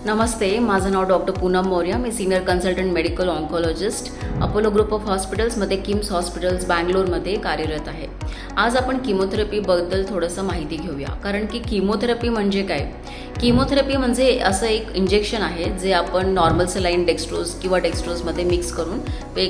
नमस्ते, माझं नाव डॉक्टर पूनम मौर्य. मी senior consultant medical oncologist Apollo group of हॉस्पिटल्समध्ये किम्स हॉस्पिटल्स बँगलोरमध्ये कार्यरत आहे. आज आपण किमोथेरपीबद्दल थोडंसं माहिती घेऊया. कारण की किमोथेरपी म्हणजे काय? किमोथेरपी म्हणजे असं एक इंजेक्शन आहे जे आपण नॉर्मल सलाईन डेक्स्ट्रोज किंवा डेक्स्ट्रोजमध्ये मिक्स करून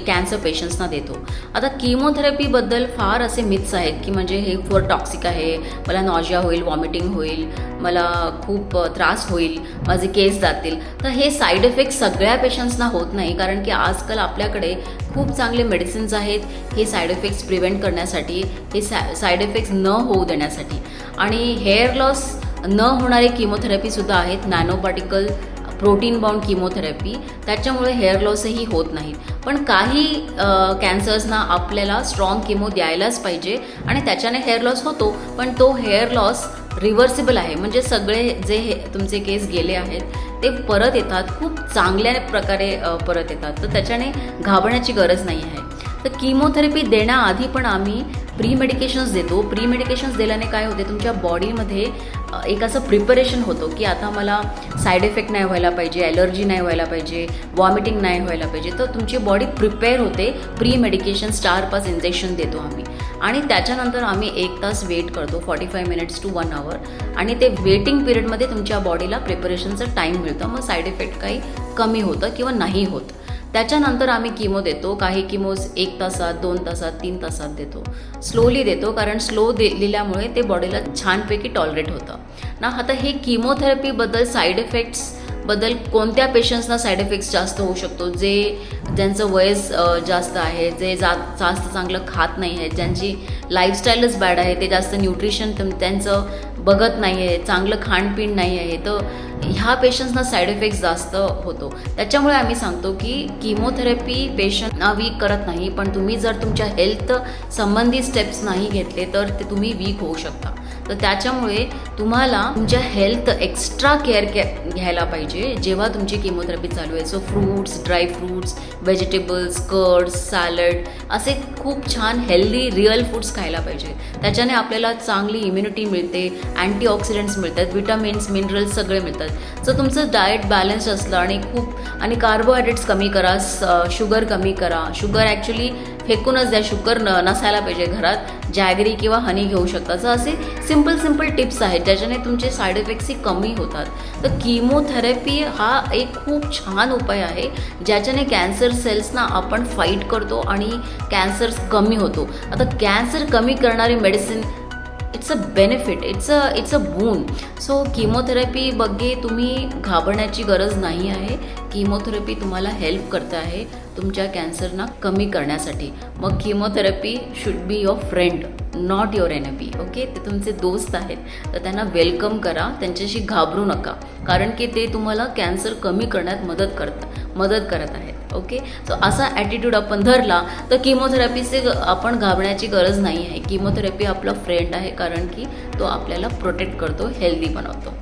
कॅन्सर पेशंट्सना देतो. आता किमोथेरपीबद्दल फार असे मिथ्स आहेत की म्हणजे हे फार टॉक्सिक आहे, मला नॉजिया होईल, वॉमिटिंग होईल, मला खूप त्रास होईल, माझे केस जातील. तर हे साईड इफेक्ट सगळ्या पेशंट्सना होत नाही, कारण की आजकाल आपल्याकडे खूप चांगले मेडिसिन्स आहेत हे साईड इफेक्ट्स प्रिव्हेंट करण्यासाठी, हे साईड इफेक्ट्स न होऊ देण्यासाठी. आणि हेअर लॉस न होणारे किमोथेरपीसुद्धा आहेत, nano particle protein bound chemotherapy. त्याच्यामुळे हेअर लॉसही होत नाहीत. पण काही कॅन्सर्सना आपल्याला स्ट्रॉंग किमो द्यायलाच पाहिजे आणि त्याच्याने हेअर लॉस होतो, पण तो हेअर लॉस रिव्हर्सिबल आहे. म्हणजे सगळे जे तुमचे केस गेले आहेत ते परत येतात, खूप चांगल्या प्रकारे परत येतात. तर त्याच्याने घाबरण्याची गरज नाही आहे. तर किमोथेरपी देण्याआधी पण आम्ही प्री मेडिकेशन्स देतो. प्री मेडिकेशन्स दिल्याने काय होते, तुमच्या बॉडीमध्ये एक असं प्रिपरेशन होतं की आता मला साईड इफेक्ट नाही व्हायला पाहिजे, ॲलर्जी नाही व्हायला पाहिजे, वॉमिटिंग नाही व्हायला पाहिजे. तर तुमची बॉडी प्रिपेअर होते. प्री मेडिकेशन स्टार इंजेक्शन देतो आम्ही आणि त्याच्यानंतर आम्ही 1 तास वेट करतो, 45 मिनिट्स टू 1 आवर. आणि ते वेटिंग पिरियडमध्ये तुमच्या बॉडीला प्रिपरेशनचं टाईम मिळतं. मग साईड इफेक्ट काही कमी होतं किंवा नाही होत. त्याच्यानंतर आम्ही किमो देतो. काही किमोज 1 तासात, 2 तासात, 3 तासात देतो. स्लोली देतो, कारण स्लो दिल्यामुळे ते बॉडीला छानपैकी टॉलरेट होतं ना. आता हे किमोथेरपीबद्दल साईड इफेक्ट्सबद्दल कोणत्या पेशंट्सना साईड इफेक्ट्स जास्त होऊ शकतो? ज्यांचं वयस जास्त आहे, जे जास्त चांगलं खात नाही आहे, ज्यांची लाईफस्टाईलच बॅड आहे, ते जास्त न्यूट्रिशन त्यांचं बघत नाही आहे, चांगलं खाणपिण नाही आहे, तर ह्या पेशंट्सना साईड इफेक्ट्स जास्त होतो. त्याच्यामुळे आम्ही सांगतो की किमोथेरपी पेशंटना वीक करत नाही, पण तुम्ही जर तुमच्या हेल्थ संबंधी स्टेप्स नाही घेतले तर ते तुम्ही वीक होऊ शकता. तर त्याच्यामुळे तुम्हाला तुमच्या हेल्थ एक्स्ट्रा केअर घ्यायला पाहिजे जेव्हा तुमची किमोथेरपी चालू आहे. So fruits, dry fruits, vegetables, curds, salad असे खूप छान हेल्दी रिअल फूड्स खायला पाहिजे. त्याच्याने आपल्याला चांगली इम्युनिटी मिळते, अँटीऑक्सिडंट्स मिळतात, विटामिन्स, मिनरल्स सगळे मिळतात. जर तुमचं डाएट बॅलन्स असलं आणि कार्बोहायड्रेट्स कमी करा, शुगर कमी करा. शुगर ॲक्च्युली फेकूनच द्या, शुगर नसायला पाहिजे घरात. जॅगरी किंवा हनी घेऊ शकता. तर असे सिम्पल टिप्स आहेत ज्याच्याने तुमचे साईड इफेक्ट्सही कमी होतात. तर किमोथेरपी हा एक खूप छान उपाय आहे ज्याच्याने कॅन्सर सेल्सना आपण फाईट करतो आणि कॅन्सर कमी होतो. आता कॅन्सर कमी करणारी medicine it's a benefit, it's a boon. So chemotherapy बघे तुम्ही घाबरण्याची गरज नाही आहे. किमोथेरपी तुम्हाला हेल्प करते आहे तुमच्या कॅन्सरना कमी करण्यासाठी. मग chemotherapy should be your friend, not your enemy. Okay, ते तुमचे दोस्त आहेत, तर त्यांना वेलकम करा, त्यांच्याशी घाबरू नका, कारण की ते तुम्हाला कॅन्सर कमी करण्यात मदत करत आहेत. ओके, सो असा ॲटिट्यूड आपण धरला तर किमोथेरपीचे आपण घाबरण्याची गरज नाही आहे. किमोथेरपी आपला फ्रेंड आहे, कारण की तो आपल्याला प्रोटेक्ट करतो, हेल्दी बनवतो.